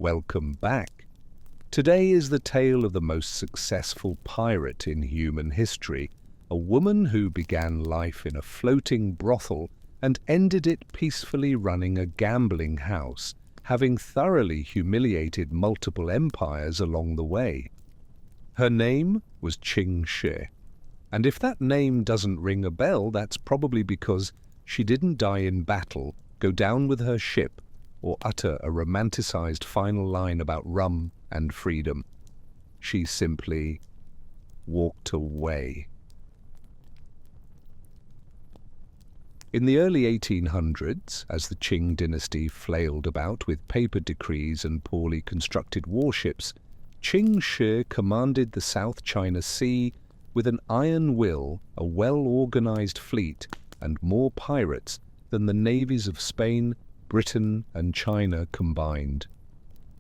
Welcome back. Today is the tale of the most successful pirate in human history, a woman who began life in a floating brothel and ended it peacefully running a gambling house, having thoroughly humiliated multiple empires along the way. Her name was Ching Shih, and if that name doesn't ring a bell, that's probably because she didn't die in battle, go down with her ship, or utter a romanticized final line about rum and freedom. She simply walked away. In the early 1800s, as the Qing dynasty flailed about with paper decrees and poorly constructed warships, Ching Shih commanded the South China Sea with an iron will, a well-organized fleet, and more pirates than the navies of Spain, Britain, and China combined.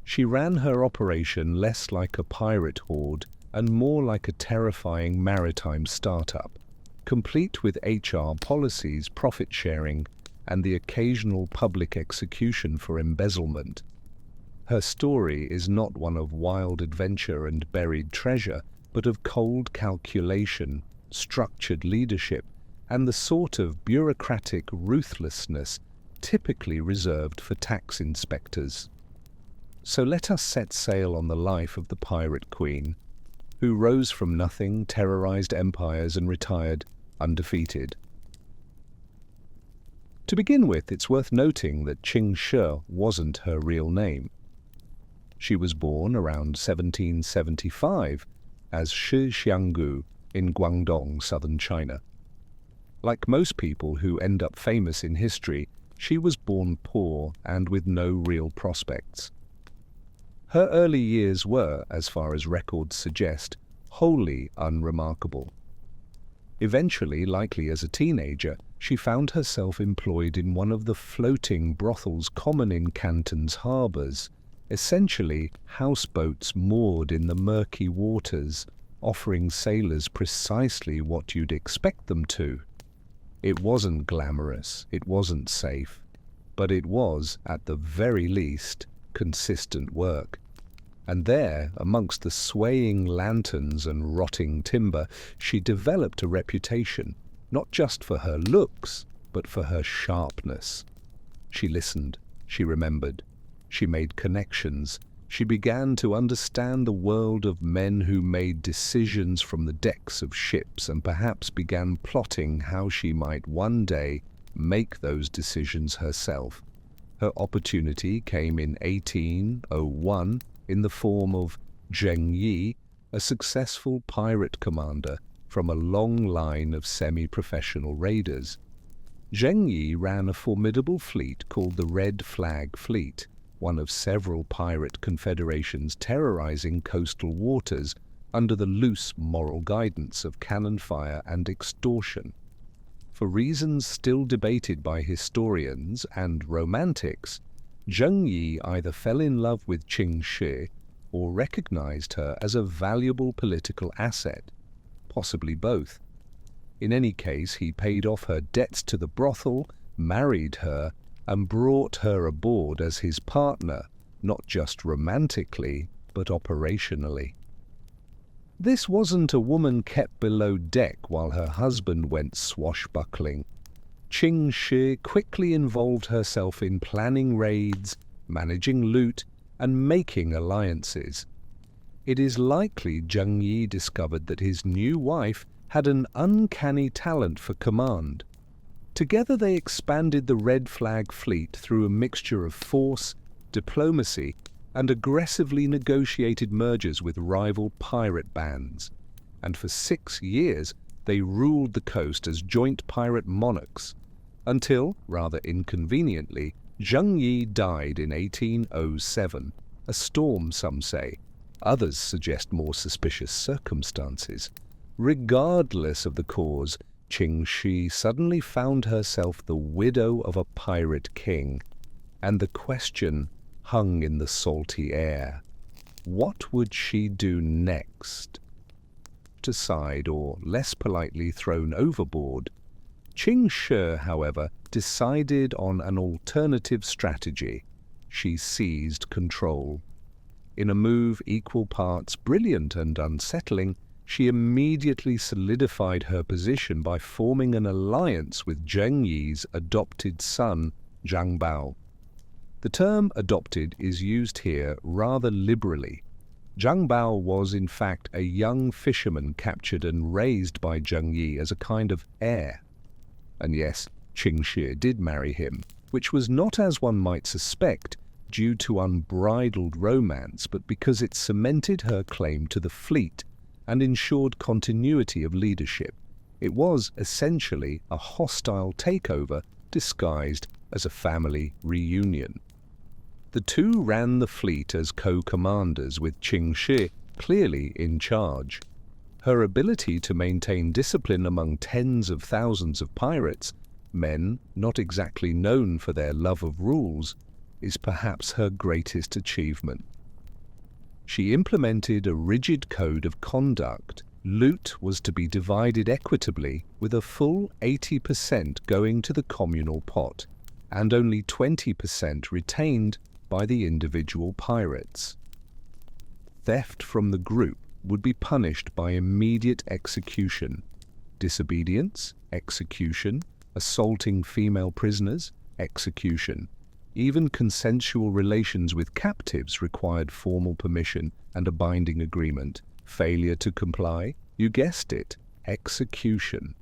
She ran her operation less like a pirate horde and more like a terrifying maritime startup, complete with HR policies, profit-sharing, and the occasional public execution for embezzlement. Her story is not one of wild adventure and buried treasure, but of cold calculation, structured leadership, and the sort of bureaucratic ruthlessness typically reserved for tax inspectors. So let us set sail on the life of the Pirate Queen, who rose from nothing, terrorized empires, and retired undefeated. To begin with, it's worth noting that Ching Shih wasn't her real name. She was born around 1775 as Shi Xianggu in Guangdong, southern China. Like most people who end up famous in history, she was born poor and with no real prospects. Her early years were, as far as records suggest, wholly unremarkable. Eventually, likely as a teenager, she found herself employed in one of the floating brothels common in Canton's harbours, essentially houseboats moored in the murky waters, offering sailors precisely what you'd expect them to. It wasn't glamorous, it wasn't safe, but it was, at the very least, consistent work. And there, amongst the swaying lanterns and rotting timber, she developed a reputation, not just for her looks, but for her sharpness. She listened, she remembered, she made connections, she began to understand the world of men who made decisions from the decks of ships and perhaps began plotting how she might one day make those decisions herself. Her opportunity came in 1801 in the form of Zheng Yi, a successful pirate commander from a long line of semi-professional raiders. Zheng Yi ran a formidable fleet called the Red Flag Fleet, one of several pirate confederations terrorizing coastal waters under the loose moral guidance of cannon fire and extortion. For reasons still debated by historians and romantics, Zheng Yi either fell in love with Ching Shih or recognized her as a valuable political asset, possibly both. In any case, he paid off her debts to the brothel, married her, and brought her aboard as his partner, not just romantically, but operationally. This wasn't a woman kept below deck while her husband went swashbuckling. Ching Shih quickly involved herself in planning raids, managing loot, and making alliances. It is likely Zheng Yi discovered that his new wife had an uncanny talent for command. Together they expanded the Red Flag Fleet through a mixture of force, diplomacy, and aggressively negotiated mergers with rival pirate bands. And for 6 years they ruled the coast as joint pirate monarchs, until, rather inconveniently, Zheng Yi died in 1807, a storm some say. Others suggest more suspicious circumstances. Regardless of the cause, Ching Shih suddenly found herself the widow of a pirate king, and the question hung in the salty air. What would she do next? Side or, less politely, thrown overboard. Ching Shih, however, decided on an alternative strategy. she seized control. In a move equal parts brilliant and unsettling, she immediately solidified her position by forming an alliance with Zheng Yi's adopted son, Zhang Bao. The term adopted is used here rather liberally. Zhang Bao was in fact a young fisherman captured and raised by Zheng Yi as a kind of heir. And yes, Ching Shih did marry him, which was not, as one might suspect, due to unbridled romance, but because it cemented her claim to the fleet and ensured continuity of leadership. It was essentially a hostile takeover disguised as a family reunion. The two ran the fleet as co-commanders, with Ching Shih clearly in charge. Her ability to maintain discipline among tens of thousands of pirates, men not exactly known for their love of rules, is perhaps her greatest achievement. She implemented a rigid code of conduct. Loot was to be divided equitably, with a full 80% going to the communal pot, and only 20% retained by the individual pirates. Theft from the group would be punished by immediate execution. Disobedience, execution. Assaulting female prisoners, execution. Even consensual relations with captives required formal permission and a binding agreement. Failure to comply, you guessed it, execution.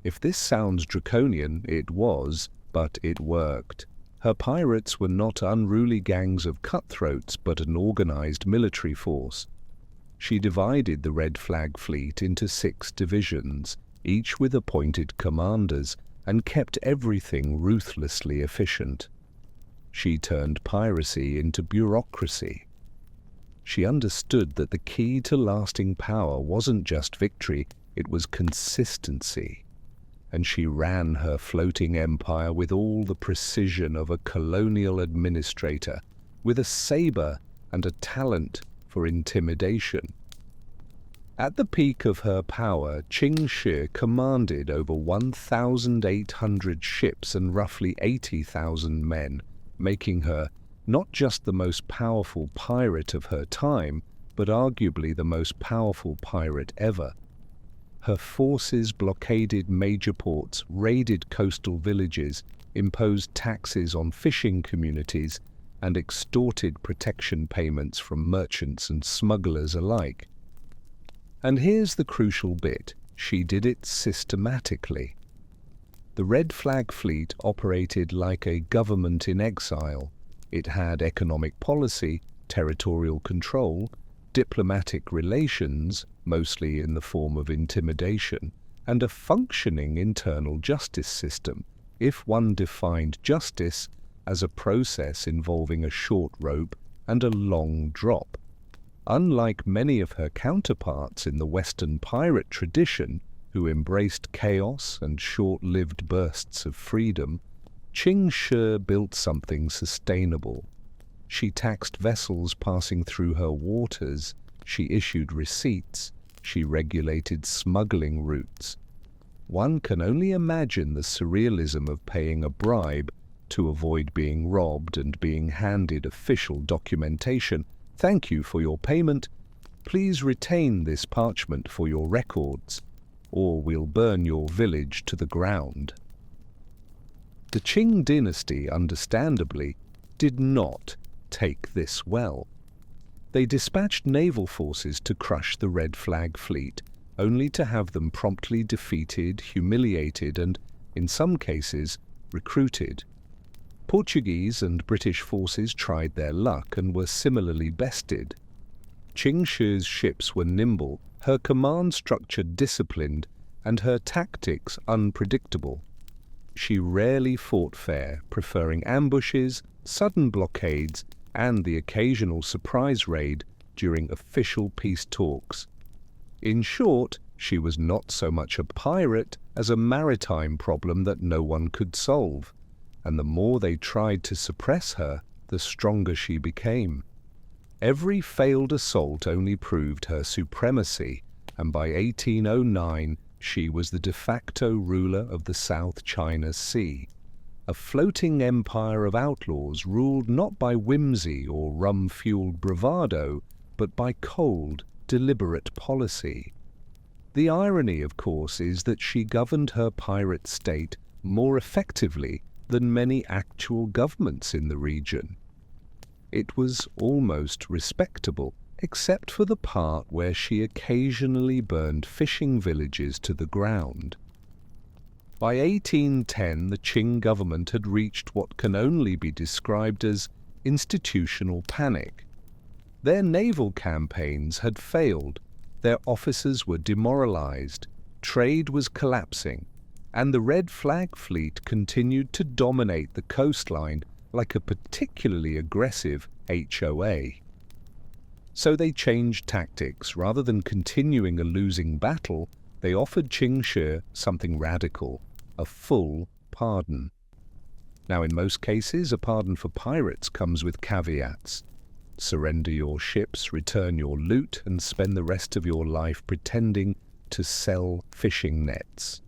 If this sounds draconian, it was, but it worked. Her pirates were not unruly gangs of cutthroats, but an organized military force. She divided the Red Flag fleet into 6 divisions, each with appointed commanders, and kept everything ruthlessly efficient. She turned piracy into bureaucracy. She understood that the key to lasting power wasn't just victory, it was consistency. And she ran her floating empire with all the precision of a colonial administrator, with a saber and a talent for intimidation. At the peak of her power, Ching Shih commanded over 1,800 ships and roughly 80,000 men, making her not just the most powerful pirate of her time, but arguably the most powerful pirate ever. Her forces blockaded major ports, raided coastal villages, imposed taxes on fishing communities, and extorted protection payments from merchants and smugglers alike. And here's the crucial bit: she did it systematically. The Red Flag fleet operated like a government in exile. It had economic policy, territorial control, diplomatic relations, mostly in the form of intimidation, and a functioning internal justice system, if one defined justice as a process involving a short rope and a long drop. Unlike many of her counterparts in the Western pirate tradition, who embraced chaos and short-lived bursts of freedom, Ching Shih built something sustainable. She taxed vessels passing through her waters, she issued receipts, she regulated smuggling routes. One can only imagine the surrealism of paying a bribe to avoid being robbed and being handed official documentation. Thank you for your payment. Please retain this parchment for your records, or we'll burn your village to the ground. The Qing dynasty, understandably, did not take this well. They dispatched naval forces to crush the Red Flag fleet, only to have them promptly defeated, humiliated, and, in some cases, recruited. Portuguese and British forces tried their luck and were similarly bested. Ching Shih's ships were nimble, her command structure disciplined, and her tactics unpredictable. She rarely fought fair, preferring ambushes, sudden blockades, and the occasional surprise raid during official peace talks. In short, she was not so much a pirate as a maritime problem that no one could solve, and the more they tried to suppress her, the stronger she became. Every failed assault only proved her supremacy, and by 1809 she was the de facto ruler of the South China Sea. a floating empire of outlaws ruled not by whimsy or rum-fueled bravado, but by cold, deliberate policy. The irony, of course, is that she governed her pirate state more effectively than many actual governments in the region. It was almost respectable, except for the part where she occasionally burned fishing villages to the ground. By 1810, the Qing government had reached what can only be described as institutional panic. Their naval campaigns had failed, their officers were demoralized, trade was collapsing, and the Red Flag Fleet continued to dominate the coastline like a particularly aggressive HOA. So they changed tactics. Rather than continuing a losing battle, they offered Ching Shih something radical, a full pardon. Now, in most cases, a pardon for pirates comes with caveats. Surrender your ships, return your loot, and spend the rest of your life pretending to sell fishing nets.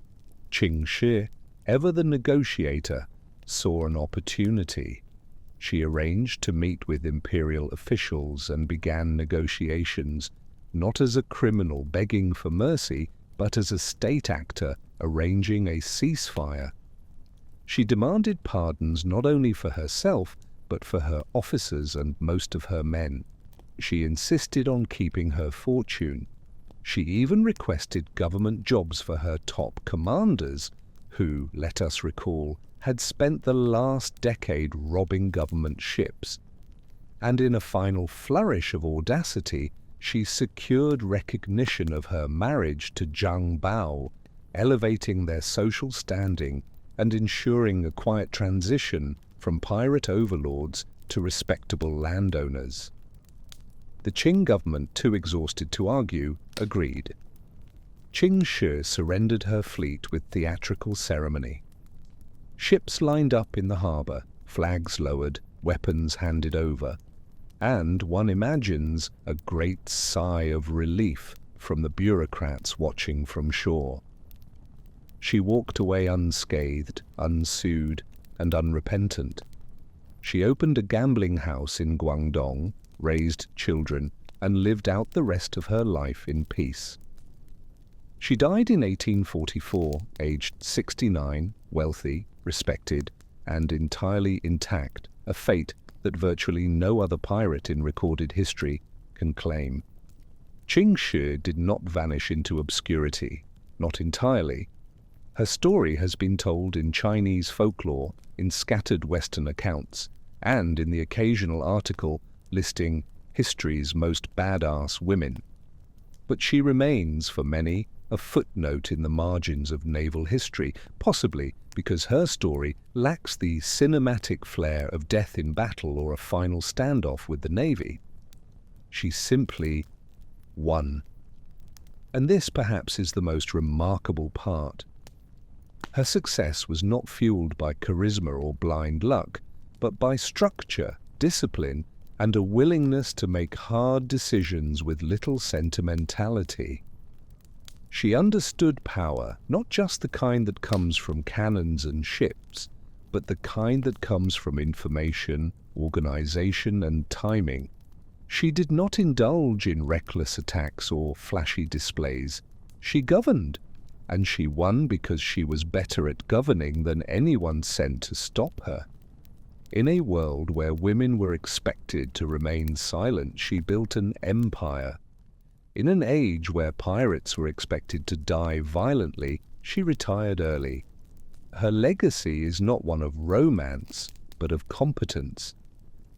Ching Shih, ever the negotiator, saw an opportunity. She arranged to meet with imperial officials and began negotiations, not as a criminal begging for mercy, but as a state actor arranging a ceasefire. She demanded pardons not only for herself, but for her officers and most of her men. She insisted on keeping her fortune. She even requested government jobs for her top commanders, who, let us recall, had spent the last decade robbing government ships. And in a final flourish of audacity, she secured recognition of her marriage to Zhang Bao, elevating their social standing and ensuring a quiet transition from pirate overlords to respectable landowners. The Qing government, too exhausted to argue, agreed. Ching Shih surrendered her fleet with theatrical ceremony. Ships lined up in the harbour, flags lowered, weapons handed over, and one imagines a great sigh of relief from the bureaucrats watching from shore. She walked away unscathed, unsued, and unrepentant. She opened a gambling house in Guangdong, raised children, and lived out the rest of her life in peace. She died in 1844, aged 69, wealthy, respected, and entirely intact, a fate that virtually no other pirate in recorded history can claim. Ching Shih did not vanish into obscurity, not entirely. Her story has been told in Chinese folklore, in scattered Western accounts, and in the occasional article listing history's most badass women. But she remains, for many, a footnote in the margins of naval history, possibly because her story lacks the cinematic flair of death in battle or a final standoff with the Navy. She simply won. And this perhaps is the most remarkable part. Her success was not fueled by charisma or blind luck, but by structure, discipline, and a willingness to make hard decisions with little sentimentality. She understood power, not just the kind that comes from cannons and ships, but the kind that comes from information, organization, and timing. She did not indulge in reckless attacks or flashy displays. She governed, and she won because she was better at governing than anyone sent to stop her. In a world where women were expected to remain silent, she built an empire. In an age where pirates were expected to die violently, she retired early. Her legacy is not one of romance, but of competence,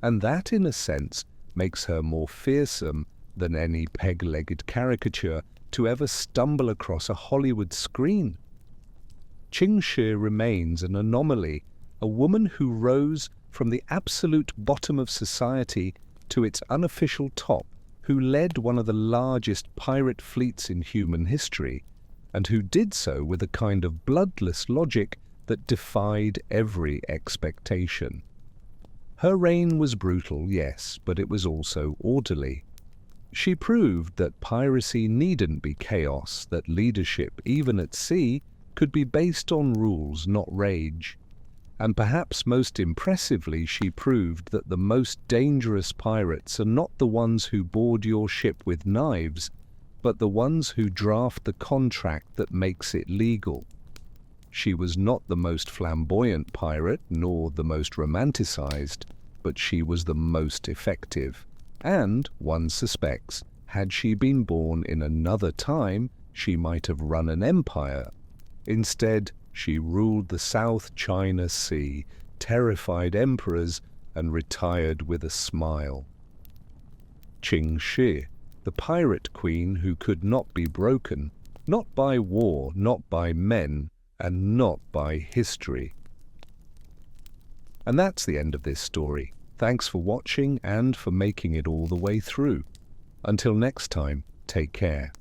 and that, in a sense, makes her more fearsome than any peg-legged caricature to ever stumble across a Hollywood screen. Ching Shih remains an anomaly, a woman who rose from the absolute bottom of society to its unofficial top, who led one of the largest pirate fleets in human history, and who did so with a kind of bloodless logic that defied every expectation. Her reign was brutal, yes, but it was also orderly. She proved that piracy needn't be chaos, that leadership, even at sea, could be based on rules, not rage. And perhaps most impressively, she proved that the most dangerous pirates are not the ones who board your ship with knives, but the ones who draft the contract that makes it legal. She was not the most flamboyant pirate, nor the most romanticized, but she was the most effective. And, one suspects, had she been born in another time, she might have run an empire. Instead, she ruled the South China Sea, terrified emperors, and retired with a smile. Ching Shih, the pirate queen who could not be broken, not by war, not by men, and not by history. And that's the end of this story. Thanks for watching and for making it all the way through. Until next time, take care.